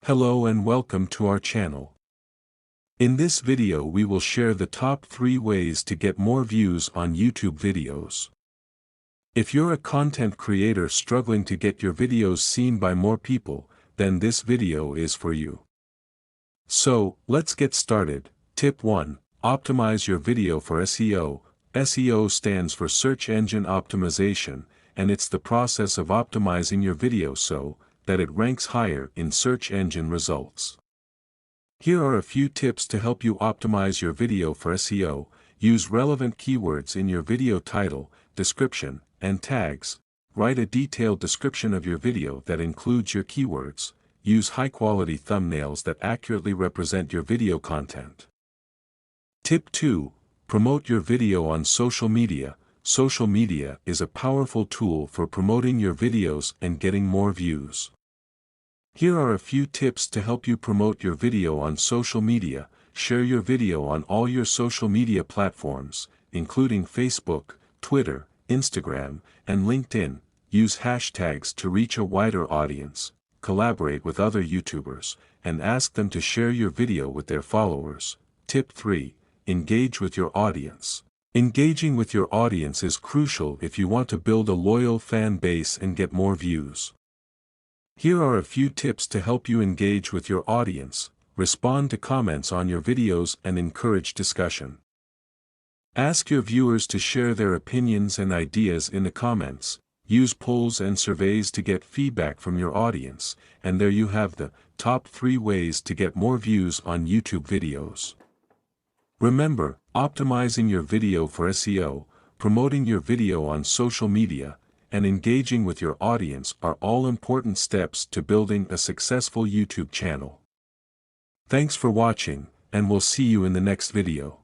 Hello and welcome to our channel. In this video we will share the top 3 ways to get more views on YouTube videos. If you're a content creator struggling to get your videos seen by more people, then this video is for you. So, let's get started. Tip 1. Optimize your video for SEO. SEO stands for Search Engine Optimization, and it's the process of optimizing your video so that it ranks higher in search engine results. Here are a few tips to help you optimize your video for SEO. Use relevant keywords in your video title, description, and tags. Write a detailed description of your video that includes your keywords. Use high-quality thumbnails that accurately represent your video content. Tip 2. Promote your video on social media. Social media is a powerful tool for promoting your videos and getting more views. Here are a few tips to help you promote your video on social media. Share your video on all your social media platforms, including Facebook, Twitter, Instagram, and LinkedIn. Use hashtags to reach a wider audience. Collaborate with other YouTubers, and ask them to share your video with their followers. Tip 3. Engage with your audience. Engaging with your audience is crucial if you want to build a loyal fan base and get more views. Here are a few tips to help you engage with your audience. Respond to comments on your videos and encourage discussion. Ask your viewers to share their opinions and ideas in the comments. Use polls and surveys to get feedback from your audience. And there you have the top 3 ways to get more views on YouTube videos. Remember, optimizing your video for SEO, promoting your video on social media, and engaging with your audience are all important steps to building a successful YouTube channel. Thanks for watching, and we'll see you in the next video.